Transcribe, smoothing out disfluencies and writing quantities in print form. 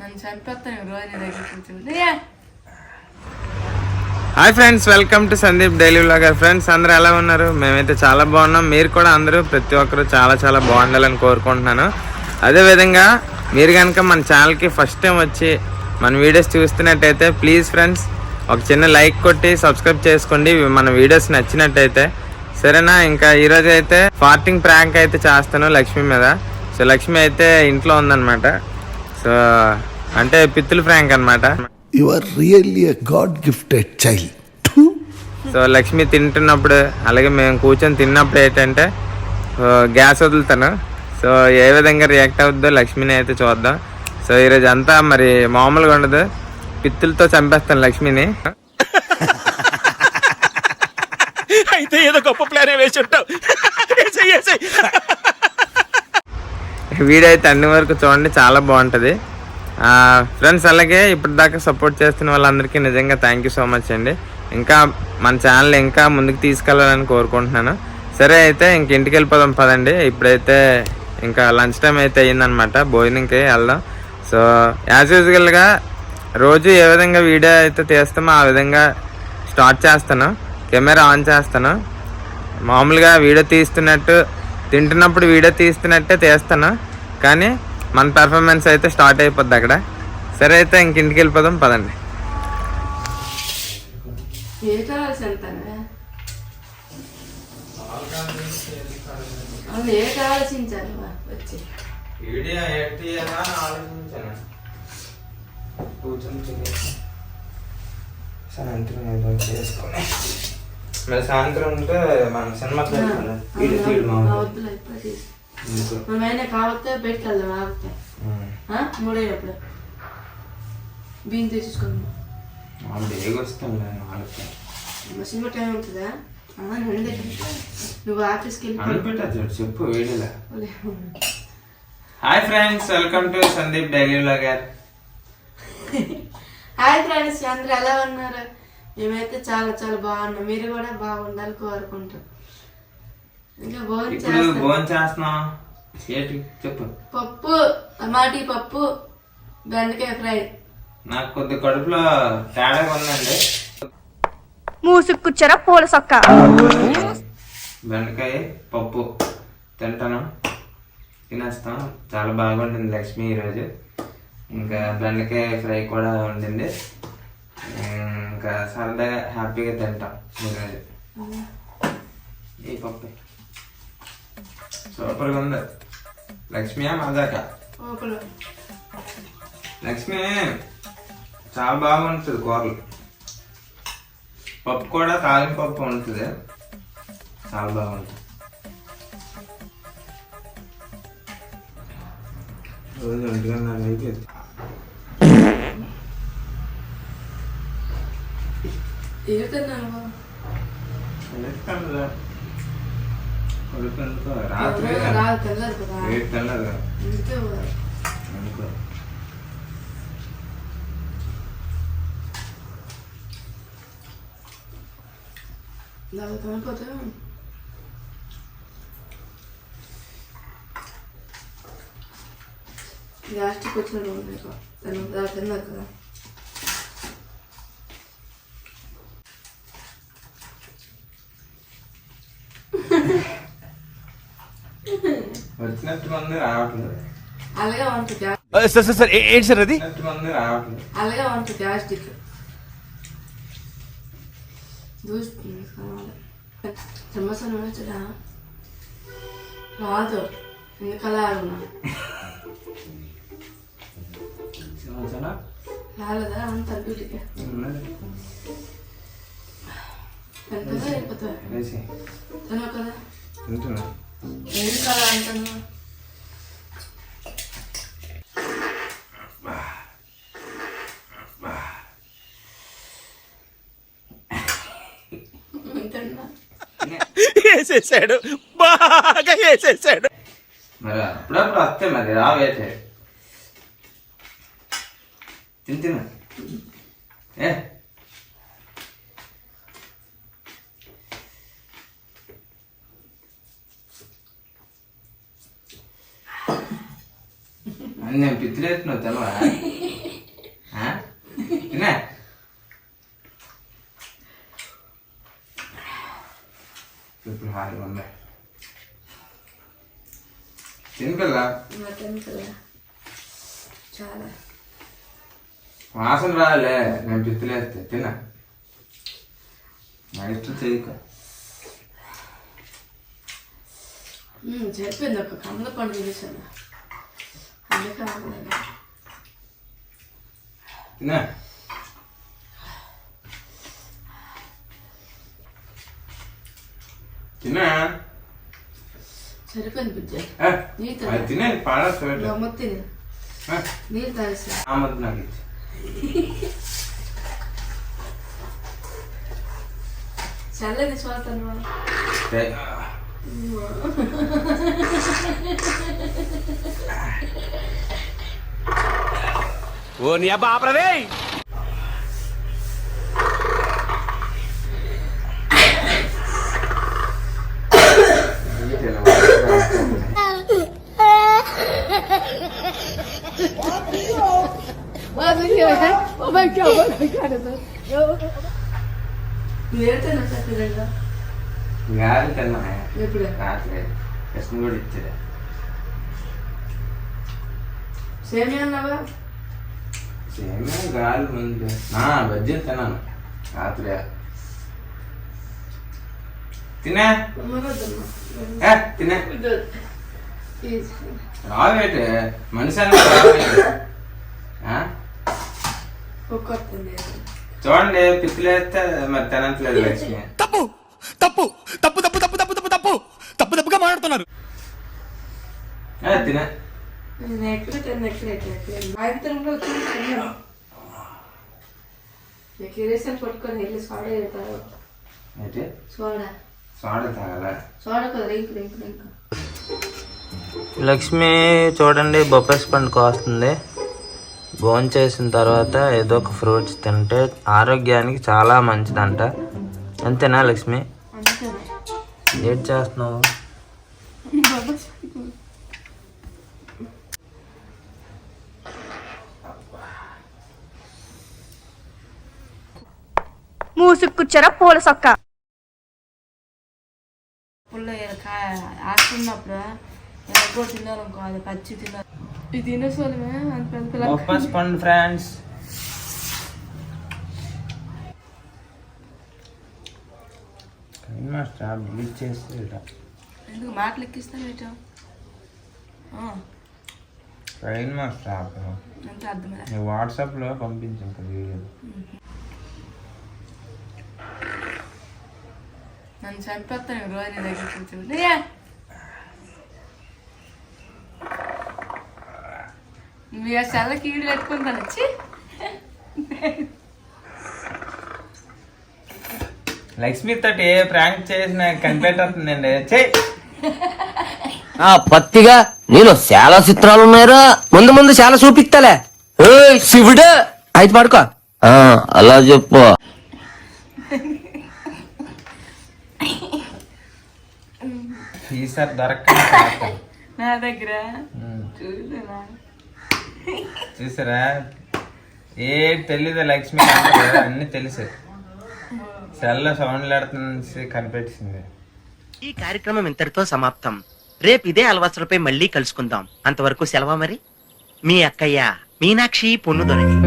Hi friends, welcome to Sandeep daily vlog. Friends అందరూ ఎలా ఉన్నారు? మేమైతే చాలా బాగున్నాం. మీరు కూడా అందరూ ప్రతి ఒక్కరు చాలా చాలా బాగుండాలని కోరుకుంటున్నాను. అదేవిధంగా మీరు కనుక మన ఛానల్కి ఫస్ట్ టైం వచ్చి మన వీడియోస్ చూస్తున్నట్టయితే ప్లీజ్ ఫ్రెండ్స్ ఒక చిన్న లైక్ కొట్టి సబ్స్క్రైబ్ చేసుకోండి మన వీడియోస్ నచ్చినట్టయితే. సరేనా? ఇంకా ఈరోజు అయితే ఫార్టింగ్ ప్రాంక్ అయితే చేస్తాను లక్ష్మి మీద. సో లక్ష్మి అయితే ఇంట్లో ఉందన్నమాట. సో అంటే పిత్తుల ప్రాంక్ అనమాట. You are really a god gifted child. So Lakshmi తింటున్నప్పుడు అలాగే మేము కూర్చొని తిన్నప్పుడు ఏంటంటే గ్యాస్ వదులుతాను. సో ఏ విధంగా రియాక్ట్ అవుద్దో లక్ష్మిని అయితే చూద్దాం. సో ఈరోజు అంతా మరి మామూలుగా ఉండదు, పిత్తులతో చంపేస్తాను లక్ష్మిని. అయితే ఏదో గొప్ప ప్లాన్ వేసి ఉంటావు. వీడియో అయితే అన్ని వరకు చూడండి, చాలా బాగుంటుంది ఫ్రెండ్స్. అలాగే ఇప్పటిదాకా సపోర్ట్ చేస్తున్న వాళ్ళందరికీ నిజంగా థ్యాంక్ యూ సో మచ్ అండి. ఇంకా మన ఛానల్ ఇంకా ముందుకు తీసుకెళ్ళాలని కోరుకుంటున్నాను. సరే అయితే ఇంక ఇంటికి వెళ్ళిపోదాం పదండి. ఇప్పుడైతే ఇంకా లంచ్ టైం అయితే అయ్యిందనమాట, భోజనంకి వెళ్దాం. సో యాజ్ యూజువల్గా రోజు ఏ విధంగా వీడియో అయితే తీస్తామో ఆ విధంగా స్టార్ట్ చేస్తాను, కెమెరా ఆన్ చేస్తాను. మామూలుగా వీడియో తీస్తున్నట్టు తింటున్నప్పుడు వీడియో తీస్తున్నట్టే తీస్తాను, కానీ మన పెర్ఫార్మెన్స్ అయితే స్టార్ట్ అయిపోద్ది అక్కడ. సరే అయితే ఇంక ఇంటికి వెళ్ళిపోదాం పదండి. సాయంత్రం ఉంటే మన సినిమా కావతే బయటకెళ్దాం. ఆగితే మూడేటప్పుడు బియ్యం తెచ్చుకుందాం. సినిమా టైం ఉంటుందా? నువ్వు ఆఫీస్కి వెళ్ళి చెప్పు వీడియోలో. Hi friends, welcome to Sandeep daily vlog. Hi friends, అందరూ ఎలా ఉన్నారు? మేమైతే చాలా చాలా బాగున్నాం. మీరు కూడా బాగుండాలి కోరుకుంటాం. ఇంకా భోజనం చేస్తున్నాం. చెప్పు. పప్పు, టమాటీ పప్పు, బెండకాయ ఫ్రై. నాకు కొద్ది కడుపులో తేడాగా ఉందండి. మూసుకుచ్చరా పూల సొక్క. బెండకాయ పప్పు తింటాను, తినేస్తాం. చాలా బాగుంటుంది లక్ష్మి ఈరోజు. ఇంకా బెండకాయ ఫ్రై కూడా ఉండింది. ఇంకా సరదాగా హ్యాపీగా తింటాం ఈరోజు. ఈ పప్పు సూపర్గా ఉంది. లక్ష్మి మజాక. లక్ష్మి చాలా బాగుంటుంది కూరలు. పప్పు కూడా తాలింపు పప్పు ఉంటుంది, చాలా బాగుంటుంది. రోజు 1:30 అయిపోయింది. రాత్రి తెల్లదు అనుకో. గ్యాస్ట్రిక్ వచ్చిన తిన్నారు కదా. వచ్చినట్టు మంది రావట్లేదు. అలాగే ఉంటుంది. ఏంటి సార్ అది? మంది రావట్లేదు. అలాగే ఉంటుంది గ్యాస్ట్రిక్. సమోసా నూనె రాదు, ఎందుకలా రాలేదా? అంత డ్యూటీకి వెళ్తుందా వెళ్ళిపోతా తినవు కదా. ఎందుకు అలా అంటాను? వేసేసాడు, బాగా వేసేసాడు. మరి అప్పుడప్పుడు వస్తే మరి రావేతే తింటున్నా. నేను పిత్తులేస్తున్నావు తెలవా? పిల్ల మటన్ పిల్ల చాలా వాసన రాలే. నేను పిత్తులేస్తే తిన్నా. నా ఇష్టం చేయక చెప్పింది ఒక కమల పండు చూసాను అందుకే తిన్నా. తిన్నా సరిపోయింది బుజ్జ తినే పాడేస్తా. గమ్మ తిని నీళ్ళు తాగేసా ఆమద్దు నాకు ఇచ్చి. చల్లే తీసుకోతాను ఓ నీ అబ్బా ఆపరదే. గాలి తిన్నా ఎప్పుడు రాత్రి కృష్ణ కూడా ఇచ్చేది. సేమియా అన్నావా సేమే గాలి ముందు బజ్జీలు తిన్నాను రాత్రి. తినే తినే రావేటి మనిషి చూడండి పిచ్చిలేస్తే మరి తినట్లేదు లక్ష్మి. తప్పు తప్పు తప్పు తప్పు తప్పు తప్పు తప్పు తప్పు తప్పు తప్పుగా మాట్లాడుతున్నారు. తినే పట్టుకొని వెళ్ళి సోడా వెళ్తారు ఏంటి సోడా సోడా తాగాల. సోడా కదా రింకు రింకు రింకు. లక్ష్మి చూడండి బొప్పాయి పండు కోస్తుంది. భోజనం చేసిన తర్వాత ఏదో ఒక ఫ్రూట్స్ తింటే ఆరోగ్యానికి చాలా మంచిదంట. అంతేనా లక్ష్మి? ఏం చేస్తున్నావు? మూసుకుచ్చారా పూల సొక్క పుల్ల ఆడుతున్నప్పుడు ఎలాగో తిన్నారు కాదు పచ్చి తిన్నారు. ఇది తినేసోళ్ళమే అంత బొప్పాయి పండు ఫ్రెండ్స్. ఎందుకు మాటలు ఎక్కిస్తాను ఇటు ట్రైన్ మాస్టర్ అంటే అర్థమే. వాట్సాప్లో పంపించాం కదా వీడియో. నన్ను చంపేస్తాను రోజు నీ దగ్గర కూర్చోండి. మీ ఆ చల్లకి ఈడు పెట్టుకుంటాను వచ్చి లక్ష్మి తోటి ఏ ప్రాంక్ చేసిన కనిపెట్టేస్తుందండి. పత్తిగా నేను చాలా చిత్రాలు ఉన్నాయరా. ముందు ముందు చాలా చూపిస్తాలే. శివుడు అయితే పడుకో. అలా చెప్పు. ఈసారి దొరక నా దగ్గర చూసారా ఏ తెలీదు లక్ష్మి అన్ని తెలుసు. సెల్లో సౌండ్ పెడుతుంది కనిపెట్టింది. ఈ కార్యక్రమం ఇంతటితో సమాప్తం. రేపు ఇదే అలవాసులపై మళ్ళీ కలుసుకుందాం. అంతవరకు సెలవా మరి. మీ అక్కయ్య మీనాక్షి పొన్నుదొరగి.